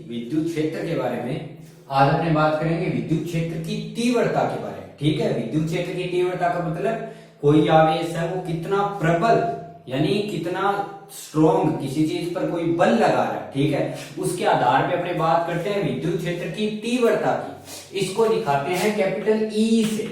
विद्युत क्षेत्र के बारे में। आज अपने बात करेंगे विद्युत क्षेत्र की तीव्रता के बारे में। ठीक है, विद्युत क्षेत्र की तीव्रता का मतलब कोई आवेश है वो कितना प्रबल यानी कितना स्ट्रॉन्ग किसी चीज पर कोई बल लगा रहा है, ठीक है, उसके आधार पे अपने बात करते हैं विद्युत क्षेत्र की तीव्रता की। इसको दिखाते हैं कैपिटल ई से।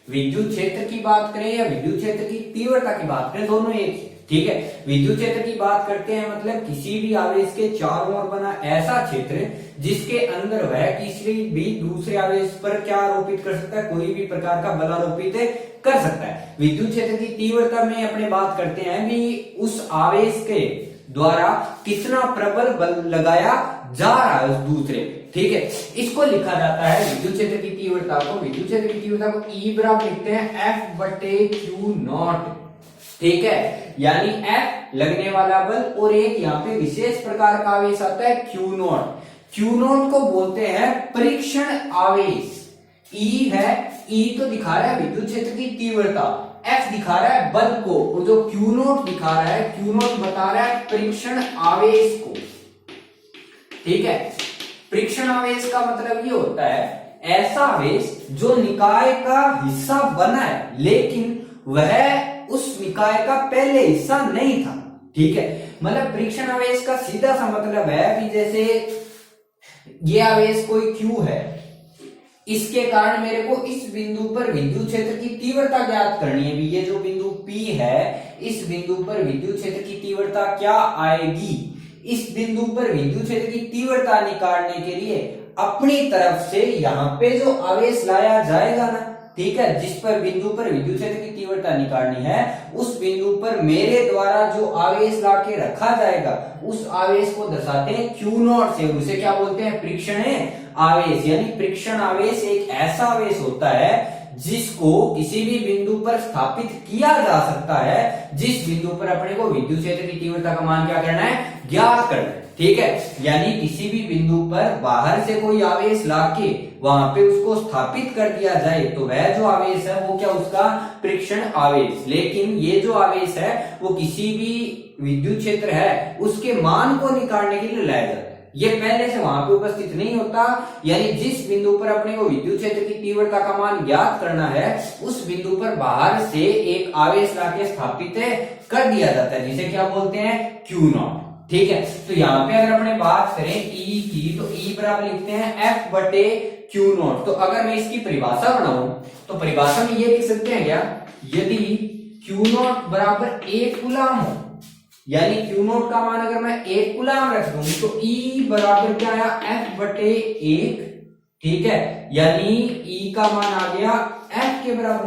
विद्युत क्षेत्र की बात करें या विद्युत क्षेत्र की तीव्रता की बात करें, दोनों एक ही, ठीक है। विद्युत क्षेत्र की बात करते हैं मतलब किसी भी आवेश के चारों ओर बना ऐसा क्षेत्र जिसके अंदर वह किसी भी दूसरे आवेश पर क्या आरोपित कर सकता है, कोई भी प्रकार का बल आरोपित कर सकता है। विद्युत क्षेत्र की तीव्रता में अपने बात करते हैं भी उस आवेश के द्वारा कितना प्रबल बल लगाया जा रहा है उस दूसरे, ठीक है। इसको लिखा जाता है विद्युत क्षेत्र की तीव्रता को, विद्युत क्षेत्र की तीव्रता को E बराबर लिखते हैं F बटे क्यू नॉट, ठीक है। यानी F लगने वाला बल और एक यहाँ पे विशेष प्रकार का आवेश आता है क्यू नॉट। क्यू नॉट को बोलते हैं परीक्षण आवेश। E है, E तो दिखा रहा है विद्युत क्षेत्र की तीव्रता, F दिखा रहा है बल को, और जो क्यू नॉट दिखा रहा है, क्यू नॉट बता रहा है परीक्षण आवेश को, ठीक है। परीक्षण आवेश का मतलब ये होता है ऐसा आवेश जो निकाय का हिस्सा बना है लेकिन वह उस निकाय का पहले हिस्सा नहीं था, ठीक है। मतलब परीक्षण आवेश का सीधा सा मतलब है कि जैसे ये आवेश कोई Q है, इसके कारण मेरे को इस बिंदु पर विद्युत क्षेत्र की तीव्रता ज्ञात करनी है। ये जो बिंदु P है, इस बिंदु पर विद्युत क्षेत्र की तीव्रता क्या आएगी, इस बिंदु पर विद्युत क्षेत्र की तीव्रता निकालने के लिए अपनी तरफ से यहाँ पे जो आवेश लाया जाएगा ना, ठीक है, जिस पर बिंदु पर विद्युत क्षेत्र की तीव्रता निकालनी है, उस बिंदु पर मेरे द्वारा जो आवेश लाके रखा जाएगा उस आवेश को दर्शाते हैं क्यू नॉट से, उसे क्या बोलते हैं, परीक्षण आवेश। यानी परीक्षण आवेश एक ऐसा आवेश होता है जिसको किसी भी बिंदु पर स्थापित किया जा सकता है, जिस बिंदु पर अपने को विद्युत क्षेत्र की तीव्रता का मान क्या करना है, ज्ञात करना है, ठीक है। यानी किसी भी बिंदु पर बाहर से कोई आवेश लाके वहां पे उसको स्थापित कर दिया जाए तो वह जो आवेश है वो क्या, उसका परीक्षण आवेश। लेकिन ये जो आवेश है वो किसी भी विद्युत क्षेत्र है उसके मान को निकालने के लिए लाया जाता है, ये पहले से वहां पे उपस्थित नहीं होता। यानी जिस बिंदु पर अपने को विद्युत क्षेत्र की तीव्रता का मान ज्ञात करना है उस बिंदु पर बाहर से एक आवेश लाके स्थापित कर दिया जाता है, जिसे क्या बोलते हैं, क्यू नॉट, ठीक है। तो यहाँ पे अगर अपने बात करें E की, तो E बराबर लिखते हैं F बटे क्यू नॉट। तो अगर मैं इसकी परिभाषा बनाऊं तो परिभाषा में ये लिख सकते हैं क्या, यदि क्यू नॉट बराबर 1 कूलाम हो, यानी क्यू नॉट का मान अगर मैं 1 कूलाम रख दूं तो E बराबर क्या आया, F बटे 1, ठीक है। यानी E का मान आ गया F के बराबर।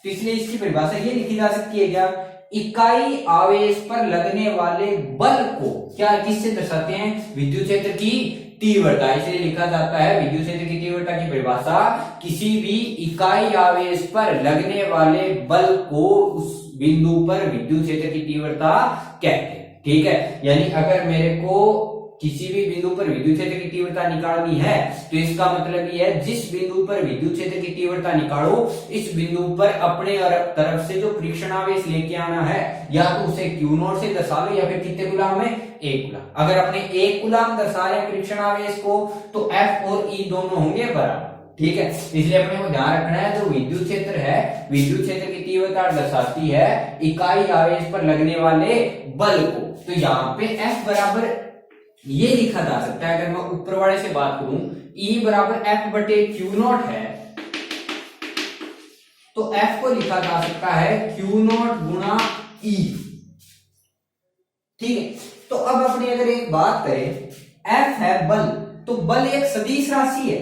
तो इसलिए इसकी परिभाषा ये लिखी जा सकती है क्या, इकाई आवेश पर लगने वाले बल को क्या, किससे दर्शाते हैं, विद्युत क्षेत्र की तीव्रता। इसलिए लिखा जाता है विद्युत क्षेत्र की तीव्रता की परिभाषा किसी भी इकाई आवेश पर लगने वाले बल को उस बिंदु पर विद्युत क्षेत्र की तीव्रता कहते हैं, ठीक है। यानी अगर मेरे को किसी भी बिंदु पर विद्युत क्षेत्र की तीव्रता निकालनी है तो इसका मतलब ये है जिस बिंदु पर विद्युत क्षेत्र की तीव्रता निकालो इस बिंदु पर अपने तरफ से जो परीक्षण आवेश लेके आना है या तो उसे क्यू नॉट से दर्शा लो या फिर कितने गुलाम है, 1 गुलाम। अगर अपने 1 गुलाम दर्शा रहे हैं परीक्षण आवेश को तो F और E दोनों होंगे बराबर, ठीक है। इसलिए अपने को ध्यान रखना है जो विद्युत क्षेत्र है, विद्युत क्षेत्र की तीव्रता दर्शाती है इकाई आवेश पर लगने वाले बल को। तो यहाँ पे F बराबर ये लिखा जा सकता है, अगर मैं ऊपर वाले से बात करूं E बराबर F बटे क्यू नॉट है तो F को लिखा जा सकता है क्यू नॉट गुणा E, ठीक है। तो अब अपनी अगर एक बात करें, F है बल, तो बल एक सदिश राशि है,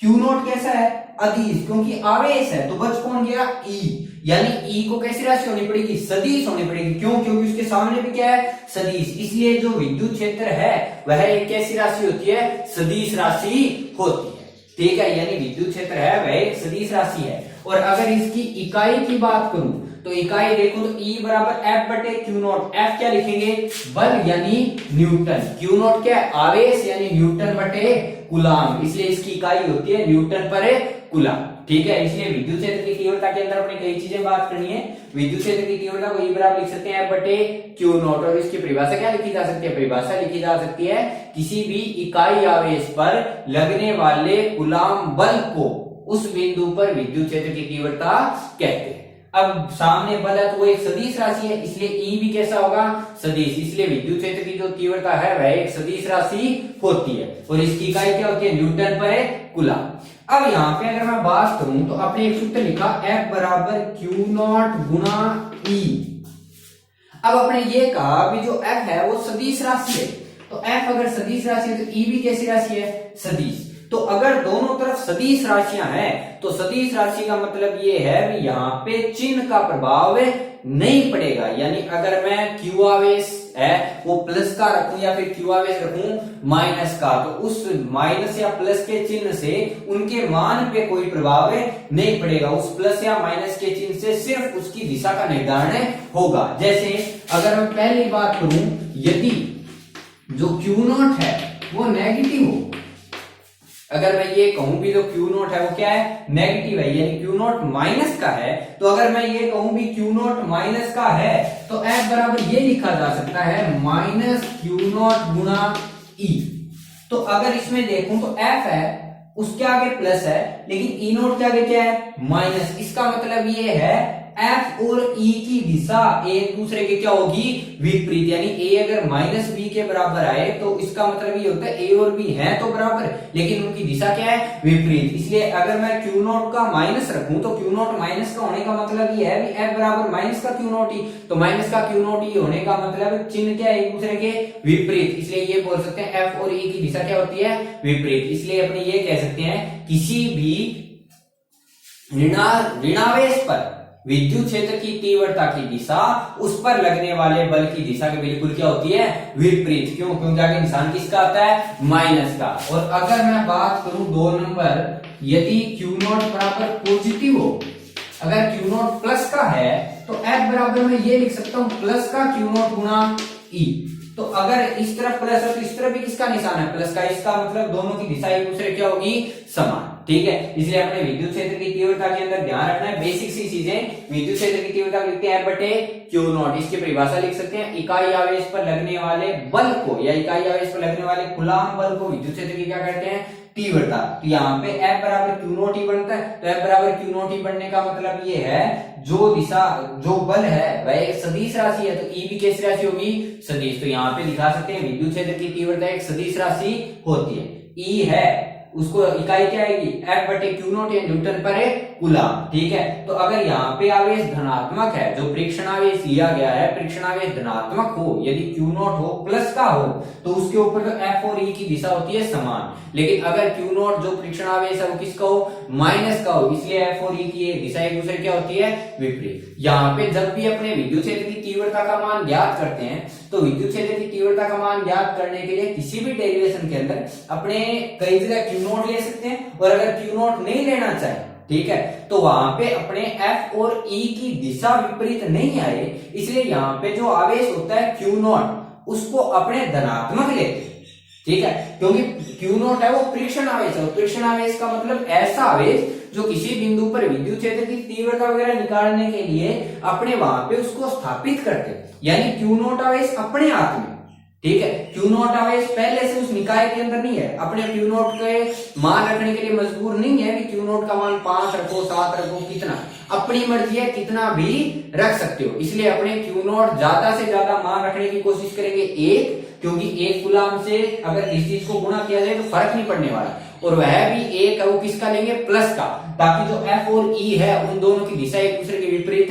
क्यू नॉट कैसा है, अदिश, क्योंकि आवेश है तो बच कौन गया, E। यानी E को कैसी राशि होनी पड़ेगी, सदिश होनी पड़ेगी, क्यों, क्योंकि उसके सामने भी क्या है, सदिश। इसलिए जो विद्युत क्षेत्र है वह एक कैसी राशि होती है, सदिश राशि होती है, ठीक है। यानी विद्युत क्षेत्र है वह एक सदिश राशि है। और अगर इसकी इकाई की बात करूं तो इकाई देखो तो E बराबर F बटे क्यू नॉट। F क्या लिखेंगे, बल यानी न्यूटन, क्यू नॉट क्या है, आवेश यानी न्यूटन बटे कूलाम, इसलिए इसकी इकाई होती है न्यूटन पर कूलाम, ठीक है। इसलिए विद्युत क्षेत्र की तीव्रता के अंदर अपने कई चीजें बात करनी है। विद्युत क्षेत्र की तीव्रता को E बराबर लिख सकते हैं F/Q0, और इसकी परिभाषा क्या लिखी जा सकती है? परिभाषा लिखी जा सकती है किसी भी इकाई आवेश पर लगने वाले कूलाम बल को उस बिंदु पर विद्युत क्षेत्र की तीव्रता कहते हैं। अब सामने बल है तो वो एक सदिश राशि है, इसलिए E भी कैसा होगा? सदिश। इसलिए विद्युत क्षेत्र की जो तीव्रता है वह एक सदिश राशि होती है, और इसकी इकाई क्या होती है? न्यूटन पर कूलाम। अब यहाँ पे अगर मैं बात करूं तो आपने एक सूत्र लिखा F बराबर Q0 गुना E। अब आपने ये कहा भी जो F है वो सदिश राशि है, तो F अगर सदिश राशि है तो E भी कैसी राशि है? सदिश। तो अगर दोनों तरफ सदिश राशियां हैं तो सदिश राशि का मतलब ये है भी यहाँ पे चिन्ह का प्रभाव नहीं पड़ेगा। यानी अगर मैं Q आवेश है वो प्लस का रखूं या फिर Q आवेश रखूं माइनस का, तो उस माइनस या प्लस के चिन्ह से उनके मान पे कोई प्रभाव नहीं पड़ेगा। उस प्लस या माइनस के चिन्ह से सिर्फ उसकी दिशा का निर्धारण होगा। जैसे अगर मैं पहली बात करूं, यदि जो Q0 है वो नेगेटिव हो, अगर मैं ये कहूं भी जो Q0 है वो क्या है? नेगेटिव है, यानी Q0 माइनस का है, तो अगर मैं ये कहूं भी Q0 माइनस का है तो F बराबर ये लिखा जा सकता है माइनस Q0 गुना E। तो अगर इसमें देखूं तो F है उसके आगे प्लस है, लेकिन E0 के आगे क्या है? माइनस। इसका मतलब ये है F और E की दिशा एक दूसरे के क्या होगी? विपरीत। यानी A अगर माइनस B के बराबर आए तो इसका मतलब ये होता है A और B हैं तो बराबर, लेकिन उनकी दिशा क्या है? विपरीत। इसलिए अगर मैं Q0 का माइनस रखूं तो Q0 माइनस का होने का मतलब ये है कि F बराबर माइनस का Q0E, तो माइनस का Q0E होने का मतलब चिन्ह क्या है? एक दूसरे के विपरीत। इसलिए ये बोल सकते हैं F और E की दिशा क्या होती है? विपरीत। इसलिए अपने ये कह सकते हैं किसी भी ऋणावेश पर विद्युत क्षेत्र की तीव्रता की दिशा उस पर लगने वाले बल की दिशा के बिल्कुल क्या होती है? विपरीत। क्यों? क्योंकि आगे निशान किसका आता है? माइनस का। और अगर मैं बात करूं 2 नंबर, यदि Q0 बराबर पॉजिटिव हो, अगर Q0 प्लस का है तो F बराबर मैं ये लिख सकता हूं प्लस का Q0 गुना E। तो अगर इस तरफ प्लस है तो इस तरफ भी किसका निशान है? प्लस का। इसका मतलब दोनों की दिशा एक दूसरे क्या होगी? समान। ठीक है। इसलिए अपने विद्युत क्षेत्र की तीव्रता के अंदर ध्यान रखना है बेसिक सी चीजें। विद्युत क्षेत्र की तीव्रता लिखते हैं F/Q0। इसकी परिभाषा लिख सकते हैं इकाई आवेश पर लगने वाले बल को या इकाई आवेश पर लगने वाले कूलाम बल को विद्युत क्षेत्र की क्या कहते हैं? तीव्रता। तो यहाँ पे F बराबर Q0E बनता है, तो F बराबर Q0E बनने का मतलब ये है जो दिशा जो बल है वह एक सदिश राशि है, तो E भी कैसी राशि होगी? सदिश। तो यहाँ पे दिखा सकते हैं विद्युत क्षेत्र की तीव्रता एक सदिश राशि होती है। E है उसको इकाई क्या आएगी? F/Q0 या न्यूटन पर कूलाम। ठीक है। तो अगर यहाँ पे आवेश धनात्मक है, जो परीक्षण आवेश लिया गया है, परीक्षण आवेश धनात्मक हो, यदि Q0 हो प्लस का हो तो उसके ऊपर तो F और E की दिशा होती है समान। लेकिन अगर Q0 जो परीक्षण आवेश है वो किसका हो? माइनस का हो, इसलिए F और E की दिशा एक दूसरे क्या होती है? विपरीत। यहाँ पे जब भी अपने विद्युत क्षेत्र की तीव्रता का मान ज्ञात करते हैं तो विद्युत क्षेत्र की तीव्रता का मान ज्ञात करने के लिए किसी भी डेरिवेशन के अंदर अपने कई जगह Q0 ले सकते हैं, और अगर Q0 नहीं लेना चाहे, ठीक है, तो वहां पे अपने F और E की दिशा विपरीत नहीं आए, इसलिए यहाँ पे जो आवेश होता है Q0 उसको अपने धनात्मक लेते हैं। ठीक है। क्योंकि Q0 है वो परीक्षण आवेश है, परीक्षण आवेश का मतलब ऐसा आवेश जो किसी बिंदु पर विद्युत क्षेत्र की तीव्रता वगैरह निकालने के लिए अपने वहां पे उसको स्थापित करते हैं। यानी Q0 आवेश अपने हाथ में। ठीक है। Q0 आवेश पहले से उस निकाय के अंदर नहीं है, अपने Q0 के मान रखने के लिए मजबूर नहीं है कि Q0 का मान 5 रखो 7 रखो, कितना अपनी मर्जी है, कितना भी रख सकते हो। इसलिए अपने Q0 ज्यादा से ज्यादा मान रखने की कोशिश करेंगे 1, क्योंकि 1 कूलाम से अगर इस चीज को गुणा किया जाए तो फर्क नहीं पड़ने वाला, और वह भी 1 है वो किसका लेंगे? प्लस का, ताकि जो F और E है उन दोनों की दिशा एक दूसरे के विपरीत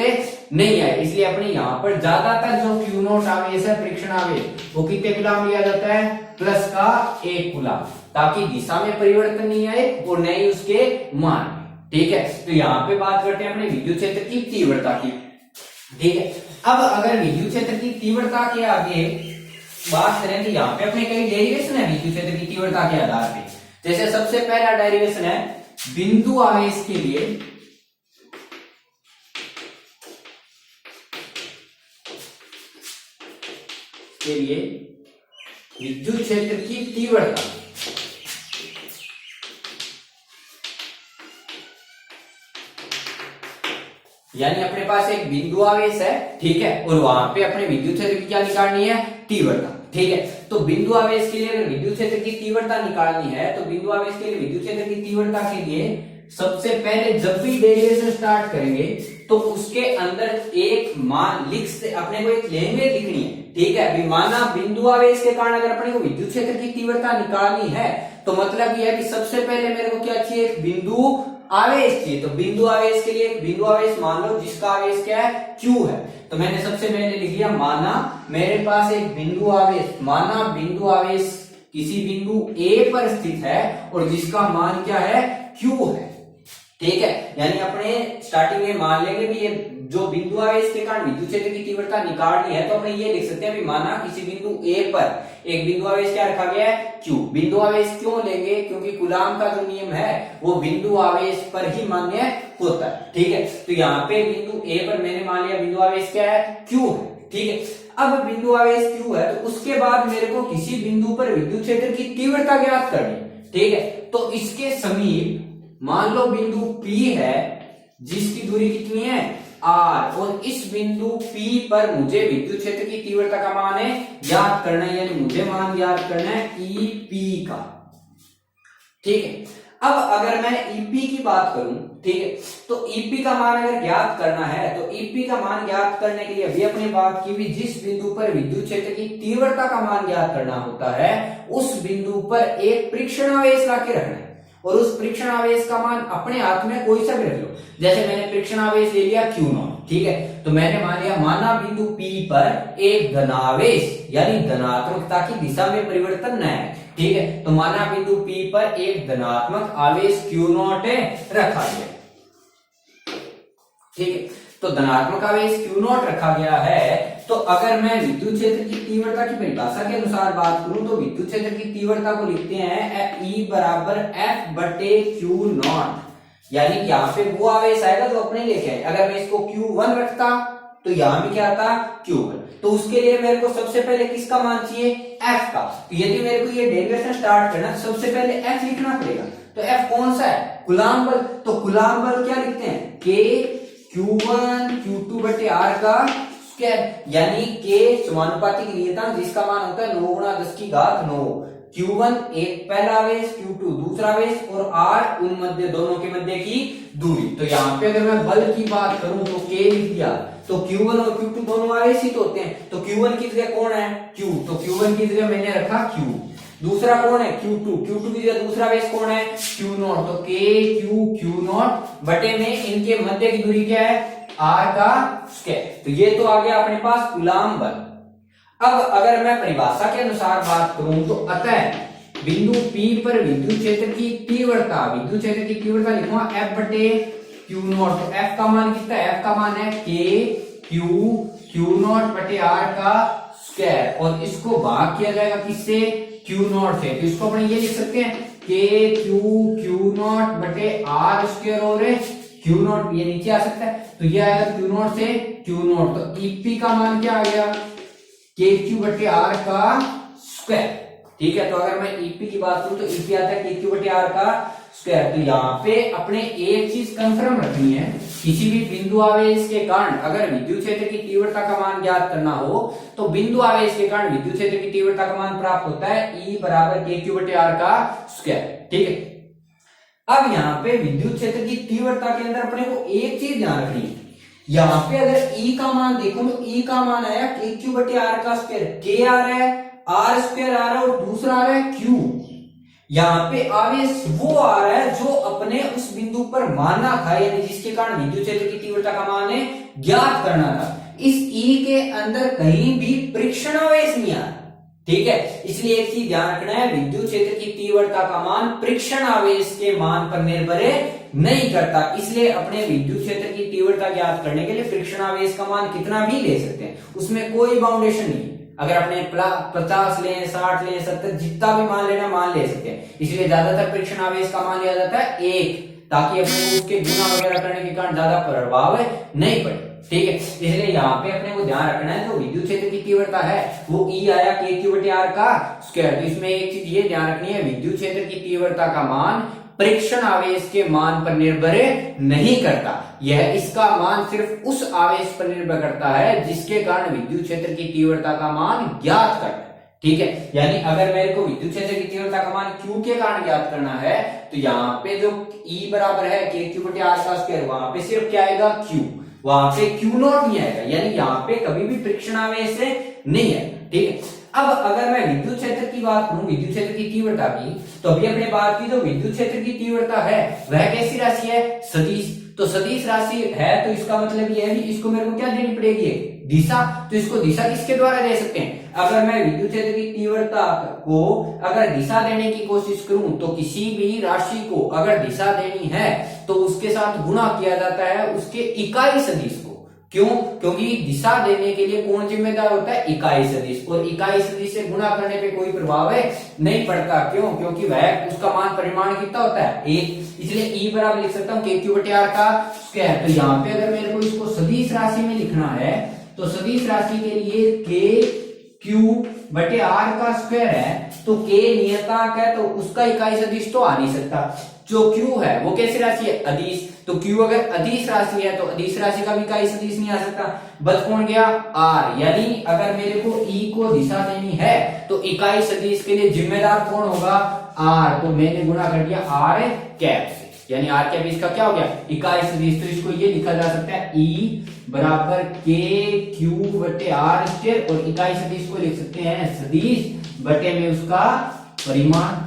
नहीं आए। इसलिए अपने यहाँ पर ज्यादातर जो Q0 आवेश है परीक्षण आवेश वो कितने कूलाम लिया जाता है? प्लस का 1 कूलाम, ताकि दिशा में परिवर्तन नहीं आए और न ही उसके मान। ठीक है। तो यहाँ पे बात करते हैं अपने विद्युत क्षेत्र की तीव्रता की। ठीक है। अब अगर विद्युत क्षेत्र की तीव्रता के आगे बात करें तो यहाँ पे अपने कई डेरिवेशन है विद्युत क्षेत्र की तीव्रता के आधार पे। जैसे सबसे पहला डेरिवेशन है बिंदु आवेश के लिए विद्युत क्षेत्र की तीव्रता यानी अपने पास एक बिंदु आवेश है, ठीक है, और वहां पे अपने विद्युत क्षेत्र की क्या निकालनी है, तीव्रता, ठीक है। तो बिंदु आवेश के लिए अगर विद्युत क्षेत्र की तीव्रता निकालनी है तो बिंदु आवेश के लिए विद्युत क्षेत्र की तीव्रता के लिए सबसे पहले जब भी डेरिवेशन स्टार्ट करेंगे तो उसके अंदर एक मान अपने को एक लेंगे लिखनी है, ठीक है। अभी माना बिंदु आवेश के कारण अगर अपने को विद्युत क्षेत्र की तीव्रता निकालनी है तो मतलब यह है कि सबसे पहले मेरे को क्या चाहिए, एक बिंदु आवेश चाहिए। तो बिंदु आवेश के लिए एक बिंदु आवेश मान लो जिसका आवेश क्या है, Q है। तो मैंने सबसे पहले लिख दिया, माना मेरे पास एक बिंदु आवेश, माना बिंदु आवेश किसी बिंदु A पर स्थित है और जिसका मान क्या है, Q है, ठीक है। यानी अपने स्टार्टिंग में मान लेंगे भी ये जो बिंदु आवेश के कारण विद्युत क्षेत्र की तीव्रता निकालनी है तो अपने ये लिख सकते हैं भी माना किसी बिंदु A पर एक बिंदु आवेश क्या रखा गया है, Q। बिंदु आवेश क्यों लेंगे, क्योंकि कूलाम का जो नियम है वो बिंदु आवेश पर ही मान्य होता है, ठीक है। तो यहाँ पे बिंदु A पर मैंने मान लिया बिंदु आवेश क्या है, Q है, ठीक है। अब बिंदु आवेश Q है तो उसके बाद मेरे को किसी बिंदु पर विद्युत क्षेत्र की तीव्रता ज्ञात करनी है, ठीक है। तो इसके समीप मान लो बिंदु P है जिसकी दूरी कितनी है, R, और इस बिंदु P पर मुझे विद्युत क्षेत्र की तीव्रता का मान है ज्ञात करना है, यानी मुझे मान ज्ञात करना है EP का, ठीक है। अब अगर मैं EP की बात करूं, ठीक है, तो EP का मान अगर ज्ञात करना है तो EP का मान ज्ञात करने के लिए अभी अपने बात की भी जिस बिंदु पर विद्युत क्षेत्र की तीव्रता का मान ज्ञात करना होता है उस बिंदु पर एक परीक्षण आवेश लाके रखना है और उस परीक्षण आवेश का मान अपने हाथ में कोई सा भी रख लो। जैसे मैंने परीक्षण आवेश ले लिया Q0, ठीक है, तो मैंने मान लिया माना बिंदु P पर एक धनावेश यानी धनात्मकता की दिशा में परिवर्तन न है, ठीक है। तो माना बिंदु P पर एक धनात्मक आवेश Q0 रखा गया, ठीक है। तो धनात्मक आवेश Q0 रखा गया है तो अगर मैं विद्युत क्षेत्र की तीव्रता की परिभाषा के अनुसार बात करूं तो विद्युत क्षेत्र की तीव्रता को लिखते हैं E बराबर F बटे Q0, यानी कि यहाँ पे वो आवेश आएगा जो अपने लेके आए। अगर मैं इसको Q1 रखता तो यहाँ भी क्या आता, Q1। तो उसके लिए मेरे को सबसे पहले किसका मान चाहिए, F का। तो यदि मेरे को ये डेरिवेशन स्टार्ट करना तो सबसे पहले F लिखना पड़ेगा। तो F कौन सा है, कूलाम बल। तो कूलाम बल क्या लिखते हैं, K Q1 Q2 बटे R का स्क्वायर, यानी K समानुपातिक नियतांक जिसका मान होता है 9 गुणा 10 की घात 9। Q1 एक पहला आवेश, Q2 दूसरा आवेश और R उन मध्य दोनों के मध्य की दूरी। तो यहाँ पे अगर मैं बल की बात करूं तो K लिख दिया, तो Q1 और Q2 दोनों आवेश ही तो होते हैं। तो Q1 की जगह कौन है, Q, तो Q1 की जगह मैंने रखा Q। दूसरा कौन है, Q2 की जगह दूसरा आवेश कौन है, Q0। तो Q0 बटे में इनके मध्य की दूरी क्या है, R का स्क्वायर। तो ये तो आ गया अपने पास कूलाम बल। अब अगर मैं परिभाषा के अनुसार बात करूं तो अतः बिंदु P पर विद्युत क्षेत्र की तीव्रता, विद्युत क्षेत्र की तीव्रता लिखूंगा F बटे Q0। तो F का मान कितना है, F का मान है K Q0 बटे R का स्क्वायर और इसको भाग किया जाएगा किससे, Q0 से। तो इसको अपने ये लिख सकते हैं K Q0 बटे R स्क्वायर और Q0 ये नीचे आ सकता है तो ये आएगा Q0 से Q0। तो EP का मान क्या आ गया, KQ बटे R का स्क्वायर, ठीक है। तो अगर मैं EP की बात करूं तो EP आता है KQ बटे R का स्क्वायर। तो यहाँ पे अपने एक चीज कंफर्म रखनी है, किसी भी बिंदु आवेश के कारण अगर विद्युत क्षेत्र की तीव्रता का मान ज्ञात करना हो तो बिंदु आवेश के कारण विद्युत क्षेत्र की तीव्रता का मान प्राप्त होता है E बराबर KQ बटे R का स्क्वायर, ठीक है। अब यहाँ पे विद्युत क्षेत्र की तीव्रता के अंदर अपने को एक चीज ध्यान रखनी है, यहाँ पे अगर E का मान देखो तो E का मान आया KQ बटे R का स्क्वायर, K आ रहा है, R स्क्वायर आ रहा है और दूसरा आ रहा है Q। यहाँ पे आवेश वो आ रहा है जो अपने उस बिंदु पर माना था, यानी जिसके कारण विद्युत क्षेत्र की तीव्रता का मान ज्ञात करना था। इस E के अंदर कहीं भी परीक्षण आवेश नहीं आ रहा, ठीक है। इसलिए एक चीज ध्यान रखना है, विद्युत क्षेत्र की तीव्रता का मान परीक्षण आवेश के मान पर निर्भर नहीं करता। इसलिए अपने विद्युत क्षेत्र की तीव्रता ज्ञात करने के लिए परीक्षण आवेश का मान कितना भी ले सकते हैं, उसमें कोई बाउंडेशन नहीं। अगर अपने 50 लें, 60 लें, 70 जितना भी मान लेना मान ले सकते हैं। इसलिए ज्यादातर परीक्षण आवेश का मान लिया जाता है 1, ताकि अपने को उसके गुणा वगैरह करने के कारण ज्यादा प्रभाव नहीं पड़े, ठीक है। इसलिए यहाँ पे अपने को ध्यान रखना है जो विद्युत क्षेत्र की तीव्रता है वो E आया KQ बटे R का स्क्वायर। तो इसमें एक चीज ये ध्यान रखनी है, विद्युत क्षेत्र की तीव्रता का मान परीक्षण आवेश के मान पर निर्भर नहीं करता। यह इसका मान सिर्फ उस आवेश पर निर्भर करता है जिसके कारण विद्युत क्षेत्र की तीव्रता का मान ज्ञात करना है। ठीक है, यानी अगर मेरे को विद्युत क्षेत्र की तीव्रता का मान Q के कारण ज्ञात करना है तो यहाँ पे जो E बराबर है KQ/R का स्क्वायर, वहां पे सिर्फ क्या आएगा Q, वहां पे Q नॉट नहीं आएगा, यानी यहाँ पे कभी भी परीक्षण आवेश नहीं है। ठीक है, अब अगर मैं विद्युत क्षेत्र की बात करूं, विद्युत क्षेत्र की तीव्रता की, तो अभी अपने बात की जो विद्युत क्षेत्र की तीव्रता है वह कैसी राशि है, सदिश। तो सदिश राशि है तो इसका मतलब यह है कि इसको मेरे को क्या देनी पड़ेगी, दिशा। तो इसको दिशा किसके द्वारा दे सकते हैं, अगर मैं विद्युत क्षेत्र की तीव्रता को अगर दिशा देने की कोशिश करूं तो किसी भी राशि को अगर दिशा देनी है तो उसके साथ गुणा किया जाता है उसके इकाई सदिश को। क्यों, क्योंकि दिशा देने के लिए कौन जिम्मेदार होता है, इकाई सदिश, और इकाई सदिश से गुणा करने पे कोई प्रभाव नहीं पड़ता। क्यों, क्योंकि वह उसका मान परिमाण कितना होता है, 1, इसलिए E बराबर लिख सकता हूं KQ/R का स्क्वायर। तो यहाँ पे अगर मेरे को इसको सदिश राशि में लिखना है तो सदिश राशि के लिए KQ/R का स्क्वायर है, तो K नियतांक है तो उसका इकाई सदिश तो आ नहीं सकता। जो Q है वो कैसी राशि है, अदिश, तो Q अगर अदिश राशि है तो अदिश राशि का भी इकाई सदिश नहीं आ सकता। बच कौन गया, R, यानी अगर मेरे को E को दिशा देनी है तो इकाई सदिश के लिए जिम्मेदार कौन होगा, R, तो मैंने गुणा कर दिया R कैप से, यानी R कैप इसका क्या हो गया, इकाई सदिश। तो इसको ये लिखा जा सकता है E बराबर KQ/R स्क्वायर, और इकाई सदिश को लिख सकते हैं सदिश बटे में उसका परिमाण।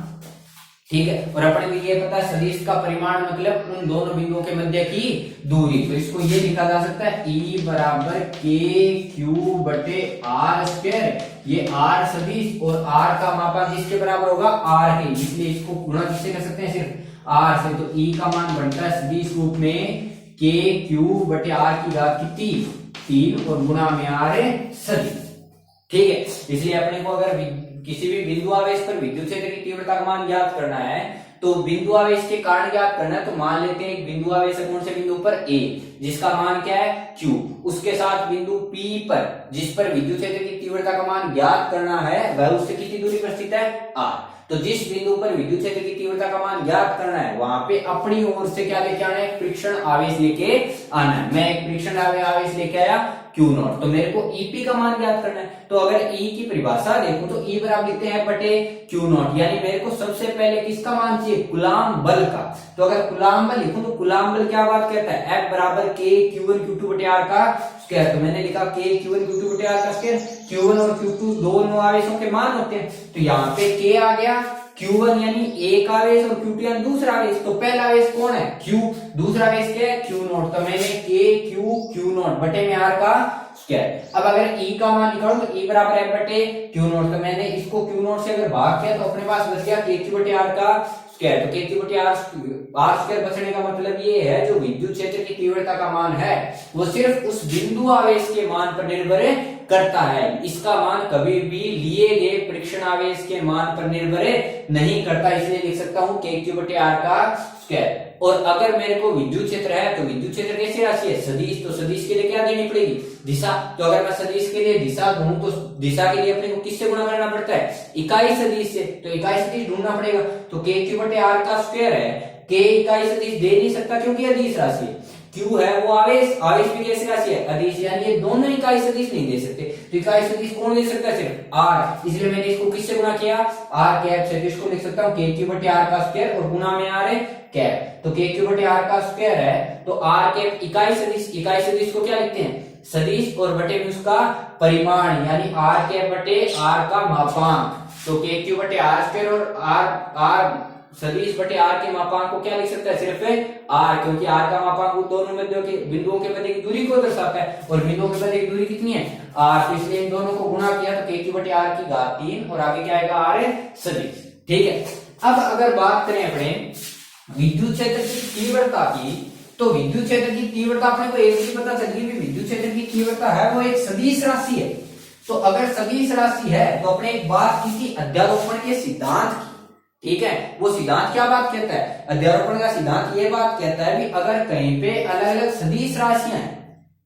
ठीक है, और अपने को ये पता है सदिश का परिमाण मतलब उन दोनों बिंदुओं के मध्य की दूरी, तो इसको ये लिखा जा सकता है E बराबर KQ/R स्क्वायर, ये R सदिश और R का मापांक इसके बराबर होगा R है, इसलिए इसको गुणा किससे कर सकते हैं, सिर्फ R से। तो E का मान बनता है सदिश रूप में KQ/R की घात कितनी, 3, और गुणा में R सदिश। ठीक है, इसलिए अपने को अगर किसी भी बिंदु आवेश पर विद्युत क्षेत्र की तीव्रता का मान ज्ञात करना है तो बिंदु आवेश के कारण ज्ञात करना है, तो मान लेते हैं एक बिंदु आवेश है कौन से बिंदु पर, A, जिसका मान क्या है Q, उसके साथ बिंदु P पर जिस पर विद्युत क्षेत्र की तीव्रता का मान ज्ञात करना है वह उससे कितनी दूरी पर स्थित है, R। तो जिस बिंदु पर विद्युत क्षेत्र की तीव्रता का मान ज्ञात करना है वहां पे अपनी ओर से क्या लेके आना है, परीक्षण आवेश लेके आना है। मैं एक परीक्षण आवेश लेके आया Q नॉट, तो मेरे को EP का मान ज्ञात करना है। तो अगर E की परिभाषा देखूं तो E बराबर लिखते हैं बटे Q नॉट, यानी मेरे को सबसे पहले किसका मान चाहिए, कूलाम बल का। तो अगर कूलाम बल लिखूं तो कूलाम बल क्या बात कहता है, F बराबर KQ1Q2/R का स्क्वायर। तो मैंने लिखा KQ1Q2/R का स्क्वायर, Q1 और Q2 दोनों आवेशों के मान होते हैं, तो यहाँ पे K आ गया, Q1 यानी एक आवेश और Q2 यानी दूसरा आवेश। तो पहला आवेश कौन है, Q, दूसरा आवेश क्या है, Q नॉट। तो मैंने Q नॉट बटे में R का स्क्वायर। अब अगर E का मान निकालूं तो E बराबर है बटे Q नॉट, तो मैंने इसको Q नॉट से अगर भाग किया तो अपने पास बच गया KQ/R का स्क्वायर। तो KQ/R स्क्वायर बचने का मतलब ये है जो विद्युत क्षेत्र की तीव्रता का मान है वो सिर्फ उस बिंदु आवेश के मान पर निर्भर करता है, इसका मान कभी भी लिए गए परीक्षण आवेश के मान पर निर्भर नहीं करता, इसलिए लिख सकता हूं KQ/R का स्क्वायर। और अगर मेरे को विद्युत क्षेत्र है तो विद्युत क्षेत्र कैसी राशि है, सदिश, तो सदिश के लिए क्या देनी पड़ेगी, दिशा। तो अगर मैं सदिश के लिए दिशा ढूंढूं तो दिशा के लिए अपने को किससे गुणा करना पड़ता है, इकाई सदिश से, तो इकाई सदिश ढूंढना पड़ेगा। तो KQ/R का स्क्वायर है, K इकाई सदिश दे नहीं सकता क्योंकि अदिश राशि है, Q है वो आवेश, आवेश भी कैसी राशि है, अदिश, यानी ये दोनों इकाई सदिश नहीं दे सकते। तो इकाई सदिश कौन दे सकता है, सिर्फ R, इसलिए मैंने इसको किससे गुणा किया, R कैप से। इसको लिख सकता हूं KQ/R का स्क्वायर और गुणा में R कैप। तो KQ/R का स्क्वायर है तो R कैप इकाई सदिश, इकाई सदिश को क्या लिखते हैं, सदिश, और बटे में उसका परिमाण यानी R कैप बटे R का मापांक। तो KQ/R स्क्वायर और R सदिश बटे R के मापांक को क्या लिख सकता है, सिर्फ R, क्योंकि R का मापांक वो दोनों बिंदुओं के मध्य की दूरी को दर्शाता है और बिंदुओं के मध्य की दूरी कितनी है, R। तो इसलिए इन दोनों को गुणा किया तो KQ/R की घात 3 और आगे क्या आएगा R सदिश। ठीक है, अब अगर बात करें अपने विद्युत क्षेत्र की तीव्रता की, तो विद्युत क्षेत्र की तीव्रता अपने को एक चीज पता चल गई, विद्युत क्षेत्र की तीव्रता है वो एक सदिश राशि है। तो अगर सदिश राशि है तो अपने एक बात की थी अध्यारोपण के सिद्धांत की, ठीक है, वो सिद्धांत क्या बात कहता है, अध्यारोपण का सिद्धांत ये बात कहता है कि अगर कहीं पे अलग अलग सदिश राशियां हैं,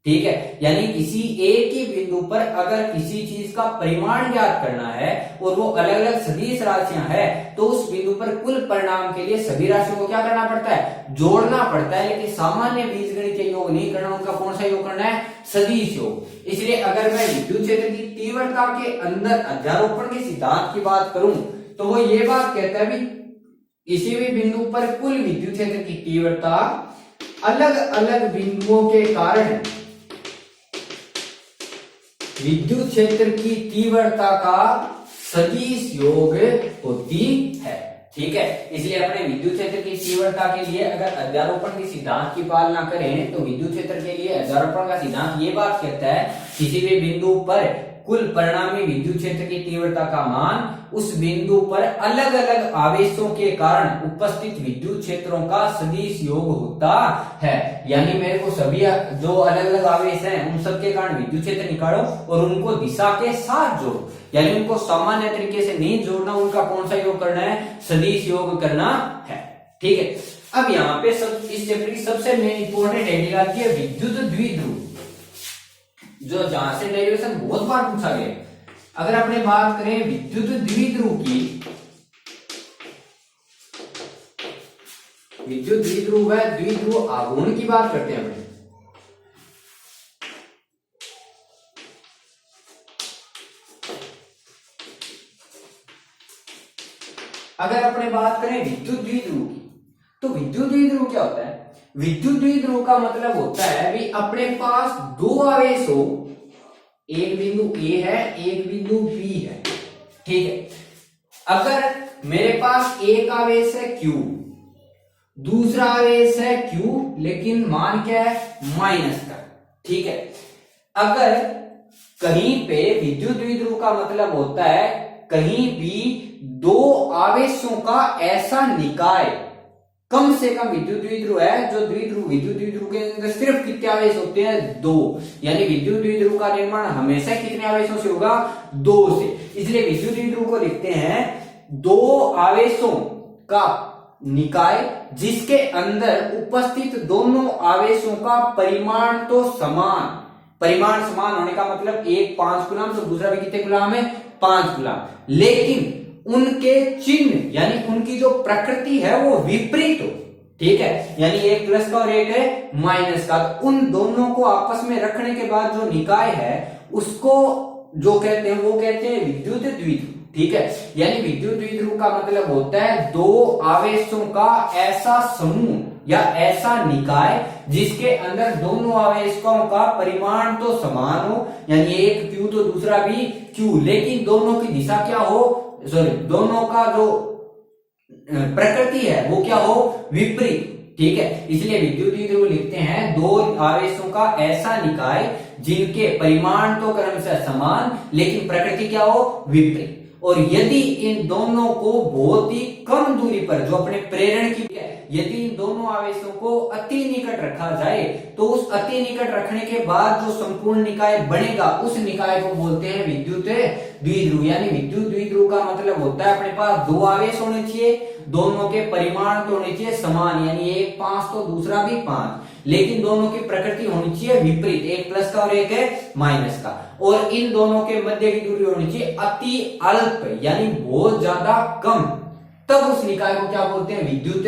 ठीक है, यानी किसी एक ही बिंदु पर अगर किसी चीज का परिमाण ज्ञात करना है और वो अलग अलग सदिश राशियां हैं, तो उस बिंदु पर कुल परिणाम के लिए सभी राशियों को क्या करना पड़ता है, जोड़ना पड़ता है। लेकिन सामान्य बीजगणितीय योग नहीं करना, उनका कौन सा योग करना है, सदिश योग। इसलिए अगर मैं विद्युत क्षेत्र की तीव्रता के अंदर अध्यारोपण के सिद्धांत की बात करूं तो वो ये बात कहता है भी किसी भी बिंदु पर कुल विद्युत क्षेत्र की तीव्रता अलग अलग बिंदुओं के कारण विद्युत क्षेत्र की तीव्रता का सदिश योग होती है। ठीक है, इसलिए अपने विद्युत क्षेत्र की तीव्रता के लिए अगर अध्यारोपण के सिद्धांत की पालना करें तो विद्युत क्षेत्र के लिए अध्यारोपण का सिद्धांत ये बात कहता है किसी भी बिंदु पर कुल परिणामी विद्युत क्षेत्र की तीव्रता का मान उस बिंदु पर अलग अलग आवेशों के कारण उपस्थित विद्युत क्षेत्रों का सदिश योग होता है। यानी मेरे को सभी जो अलग अलग आवेश हैं उन सब के कारण विद्युत क्षेत्र निकालो और उनको दिशा के साथ जोड़ो, यानी उनको सामान्य तरीके से नहीं जोड़ना, उनका कौन सा योग करना है, सदिश योग करना है। ठीक है, अब यहाँ पे इस चैप्टर की सबसे मेन इंपॉर्टेंट हेडिंग आती है विद्युत द्विध्रुव, जो जहां से डेरिवेशन बहुत बार पूछा गया। अगर अपने बात करें विद्युत द्विध्रुव की, विद्युत द्विध्रुव है, द्विध्रुव आघूर्ण की बात करते हैं अपने। अगर अपने बात करें विद्युत द्विध्रुव की, तो विद्युत द्विध्रुव क्या होता है, विद्युत द्विध्रुव का मतलब होता है भी अपने पास दो आवेश हो, एक बिंदु ए है, एक बिंदु बी है। ठीक है, अगर मेरे पास एक आवेश है Q, दूसरा आवेश है Q, लेकिन मान क्या है, माइनस का। ठीक है, अगर कहीं पे विद्युत द्विध्रुव का मतलब होता है कहीं भी दो आवेशों का ऐसा निकाय, कम से कम विद्युत द्विध्रुव है जो विद्युत द्विध्रुव के अंदर सिर्फ कितने आवेश होते हैं, दो, यानी विद्युत द्विध्रुव का निर्माण हमेशा कितने आवेशों से होगा, दो से। इसलिए विद्युत द्विध्रुव को लिखते हैं दो आवेशों का निकाय जिसके अंदर उपस्थित दोनों आवेशों का परिमाण तो समान, परिमाण समान होने का मतलब एक 5 कूलम तो दूसरा भी कितने कूलम है, 5 कूलम, लेकिन उनके चिन्ह यानी उनकी जो प्रकृति है वो विपरीत हो। ठीक है, यानी एक प्लस का और एक है माइनस का, तो उन दोनों को आपस में रखने के बाद जो निकाय है उसको जो कहते हैं वो कहते हैं विद्युत द्विध्रुव। ठीक है, यानी विद्युत द्विध्रुव का मतलब होता है दो आवेशों का ऐसा समूह या ऐसा निकाय जिसके अंदर दोनों आवेशों का परिमाण तो समान हो, यानी एक Q तो दूसरा भी Q, लेकिन दोनों की दिशा क्या हो, सॉरी दोनों का जो प्रकृति है वो क्या हो, विपरीत। ठीक है, इसलिए विद्युत द्विध्रुव लिखते हैं दो आवेशों का ऐसा निकाय जिनके परिमाण तो क्रमशः समान लेकिन प्रकृति क्या हो, विपरीत। और यदि इन दोनों को बहुत ही कम दूरी पर जो अपने प्रेरण की है, यदि इन दोनों आवेशों को अति निकट रखा जाए तो उस अति निकट रखने के बाद जो संपूर्ण निकाय बनेगा उस निकाय को बोलते हैं विद्युत द्विध्रुव। यानी विद्युत द्विध्रुव का मतलब होता है अपने पास दो आवेश होने चाहिए, दोनों के परिमाण तो होने चाहिए समान, यानी एक 5 तो दूसरा भी 5, लेकिन दोनों की प्रकृति होनी चाहिए विपरीत, एक प्लस का और एक है माइनस का, और इन दोनों के मध्य की दूरी होनी चाहिए अति अल्प यानी बहुत ज्यादा कम, तब उस निकाय को क्या बोलते हैं, विद्युत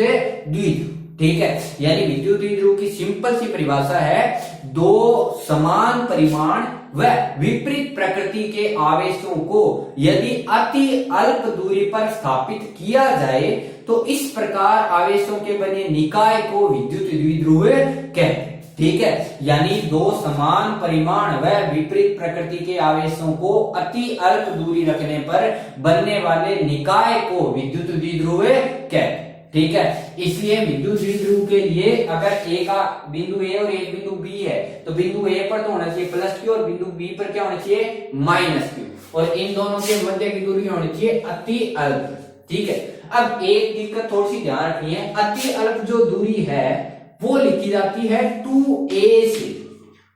द्विध्रुव। ठीक है, यानी विद्युत द्विध्रुव की सिंपल सी परिभाषा है दो समान परिमाण व विपरीत प्रकृति के आवेशों को यदि अति अल्प दूरी पर स्थापित किया जाए तो इस प्रकार आवेशों के बने निकाय को विद्युत द्विध्रुव कहते हैं। ठीक है, यानी दो समान परिमाण व विपरीत प्रकृति के आवेशों को अति अल्प दूरी रखने पर बनने वाले निकाय को विद्युत द्विध्रुव कहते हैं। ठीक है, इसलिए विद्युत द्विध्रुव के लिए अगर एक बिंदु ए और एक बिंदु बी है तो बिंदु ए पर तो होना चाहिए प्लस क्यू और बिंदु बी पर क्या होना चाहिए, माइनस क्यू, और इन दोनों के मध्य की दूरी होनी चाहिए अति अल्प। ठीक है, अब एक दिक्कत थोड़ी सी ध्यान रखनी है, अति अल्प जो दूरी है वो लिखी जाती है 2a से।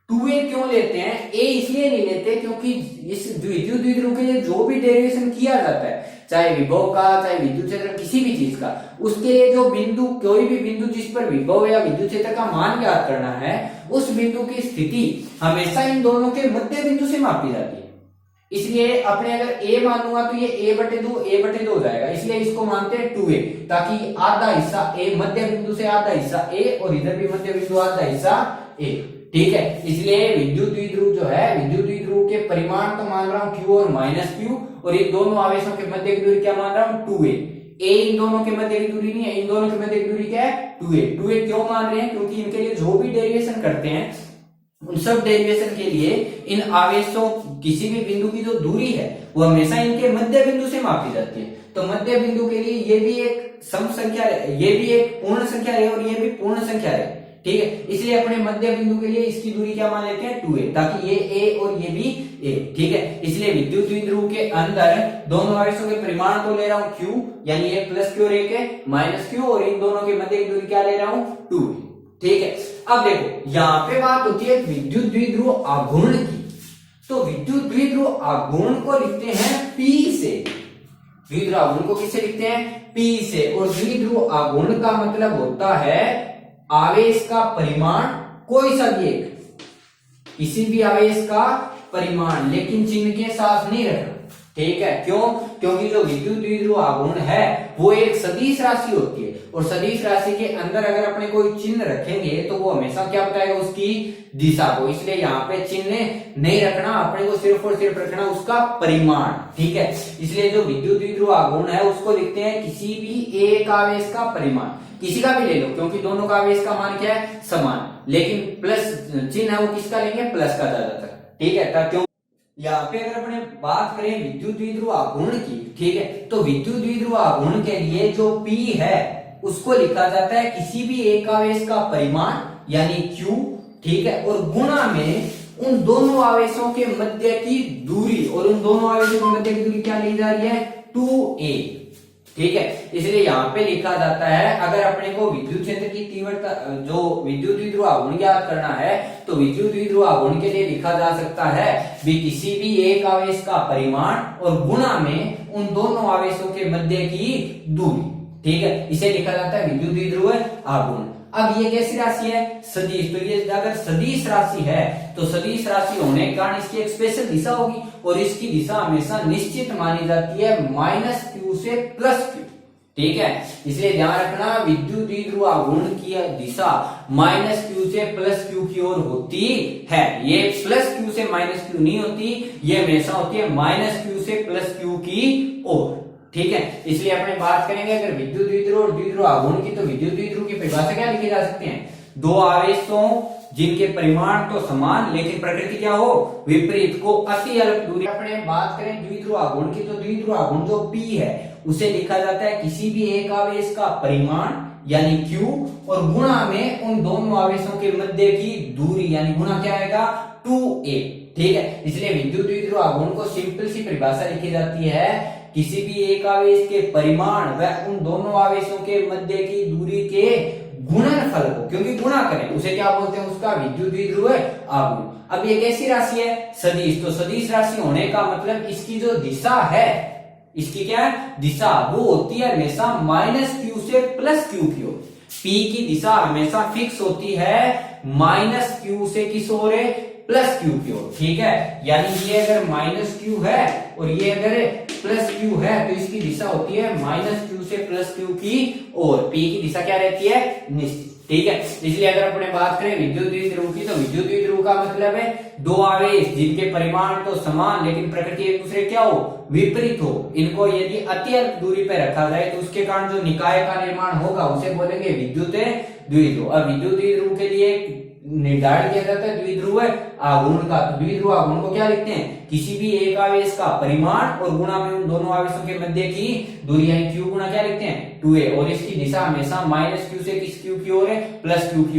2a क्यों लेते हैं, a इसलिए नहीं लेते क्योंकि इस विद्युत द्विध्रुव के लिए जो भी डेरिवेशन किया जाता है चाहे विभव का, चाहे विद्युत क्षेत्र, किसी भी चीज का, उसके लिए जो बिंदु, कोई भी बिंदु जिस पर विभव या विद्युत क्षेत्र का मान ज्ञात करना है, उस बिंदु की स्थिति हमेशा इन दोनों के मध्य बिंदु से मापी जाती है। इसलिए अपने अगर a मान लूंगा तो ये a/2 हो जाएगा, इसलिए इसको मानते हैं 2a, ताकि आधा हिस्सा a, मध्य बिंदु से आधा हिस्सा a और इधर भी मध्य बिंदु आधा हिस्सा a, ठीक है। इसलिए विद्युत द्विध्रुव जो है, विद्युत द्विध्रुव के परिमाण तो मान रहा हूं q और -q, और ये दोनों आवेशों के मध्य की दूरी क्या मान रहा हूं 2a। a इन दोनों के मध्य की दूरी नहीं है, इन दोनों के मध्य की दूरी क्या है 2a। क्यों मान रहे हैं? क्योंकि इनके लिए जो भी डेरिवेशन करते हैं, उन सब डेरिवेशन के लिए इन आवेशों, किसी भी बिंदु की जो दूरी है वो हमेशा इनके मध्य बिंदु से मापी जाती है। तो मध्य बिंदु के लिए ये भी एक सम संख्या है, ये भी एक पूर्ण संख्या है और ये भी पूर्ण संख्या है, ठीक है। इसलिए अपने मध्य बिंदु के लिए इसकी दूरी क्या मान लेते हैं 2a, ताकि ये a और ये भी a, ठीक है। इसलिए विद्युत द्विध्रुव के अंदर दोनों आवेशों के परिमाण तो ले रहा हूं q, यानी एक प्लस q और एक है माइनस q, और इन दोनों के मध्य की दूरी क्या ले रहा हूं 2, ठीक है। अब देखो यहाँ पे बात होती है विद्युत द्विध्रुव आघूर्ण की, तो विद्युत द्विध्रुव आघूर्ण को लिखते हैं P से, द्विध्रुव आघूर्ण को किससे लिखते हैं P से, और द्विध्रुव आघूर्ण का मतलब होता है आवेश का परिमाण, कोई सा भी एक, किसी भी आवेश का परिमाण, लेकिन चिन्ह के साथ नहीं रखना, ठीक है। क्यों? क्योंकि जो विद्युत द्विध्रुव आघूर्ण है वो एक सदिश राशि होती है, और सदिश राशि के अंदर अगर अपने कोई चिन्ह रखेंगे तो वो हमेशा क्या बताएगा उसकी दिशा को, इसलिए यहाँ पे चिन्ह नहीं रखना, अपने को सिर्फ और सिर्फ रखना उसका परिमाण, ठीक है। इसलिए जो विद्युत द्विध्रुव आघूर्ण है उसको लिखते हैं किसी भी एक आवेश का परिमाण, किसी का भी ले लो, क्योंकि दोनों का आवेश का मान क्या है समान, लेकिन प्लस चिन्ह है वो किसका लेंगे प्लस का ज्यादातर, ठीक है। क्यों? यहाँ पे अगर अपने बात करें विद्युत द्विध्रुव आघूर्ण की, ठीक है, तो विद्युत द्विध्रुव आघूर्ण के लिए जो P है उसको लिखा जाता है किसी भी एक आवेश का परिमाण यानी Q, ठीक है, और गुणा में उन दोनों आवेशों के मध्य की दूरी, और उन दोनों आवेशों के मध्य की दूरी क्या ली जा रही है 2a, ठीक है। इसलिए यहाँ पे लिखा जाता है अगर अपने को विद्युत क्षेत्र की तीव्रता, जो विद्युत द्विध्रुव आघूर्ण ज्ञात करना है, तो विद्युत द्विध्रुव आघूर्ण के लिए लिखा जा सकता है भी किसी भी एक आवेश का परिमाण और गुणा में उन दोनों आवेशों के मध्य की दूरी, ठीक है, इसे लिखा जाता है विद्युत द्विध्रुव आघूर्ण। अब ये कैसी राशि है सदिश, तो ये अगर सदिश राशि है तो सदिश राशि होने के कारण इसकी एक स्पेशल दिशा होगी, और इसकी दिशा हमेशा निश्चित मानी जाती है -q से +q, ठीक है। इसलिए ध्यान रखना विद्युत द्विध्रुव आघूर्ण की दिशा -q से +q की ओर होती है, ये +q से -q नहीं होती, ये हमेशा होती है -q से +q की ओर, ठीक है। इसलिए अपने बात करेंगे अगर विद्युत द्विध्रुव और द्विध्रुव आघूर्ण की, तो विद्युत द्विध्रुव की परिभाषा क्या लिखी जा सकती है, दो आवेशों जिनके परिमाण तो समान लेकिन प्रकृति क्या हो विपरीत, को अति अल्प दूरी। अपने बात करें द्विध्रुव आघूर्ण की, तो द्विध्रुव आघूर्ण जो P है उसे लिखा जाता है किसी भी एक आवेश का परिमाण यानी Q, और गुणा में उन दोनों आवेशों के मध्य की दूरी, यानी गुणा क्या आएगा 2a, ठीक है। इसलिए विद्युत द्विध्रुव आघूर्ण को सिंपल सी परिभाषा लिखी जाती है किसी भी एक आवेश के परिमाण व उन दोनों आवेशों के मध्य की दूरी के गुणनफल को, क्योंकि गुणा करें उसे क्या बोलते हैं उसका विद्युत द्विध्रुव आघूर्ण। अब ये कैसी राशि है सदिश, तो सदिश राशि होने का मतलब इसकी जो दिशा है, इसकी क्या है दिशा, वो होती है हमेशा -q से +q की ओर। P की दिशा हमेशा फिक्स होती है -q से किस ओर +q की ओर, ठीक है। यानी ये अगर -q है और ये अगर +q है तो इसकी दिशा होती है -q से +q की ओर, P की दिशा क्या रहती है निश्चित, ठीक है। इसलिए अगर अपने बात करें विद्युत द्विध्रुव की, तो विद्युत द्विध्रुव का मतलब है दो आवेश जिनके परिमाण तो समान लेकिन प्रकृति एक दूसरे क्या हो विपरीत हो, इनको यदि अति अल्प दूरी पर रखा जाए तो उसके कारण जो निकाय का निर्माण होगा उसे बोलेंगे विद्युत द्विध्रुव। अब विद्युत द्विध्रुव के लिए निर्धारित किया जाता है द्विध्रुव आघूर्ण का, तो द्विध्रुव आघूर्ण को क्या लिखते हैं किसी भी एक आवेश का परिमाण और गुणा में उन दोनों आवेशों के मध्य की दूरी यानी q गुणा क्या लिखते हैं 2a, और इसकी दिशा हमेशा -q से किस q की ओर है +q की ओर।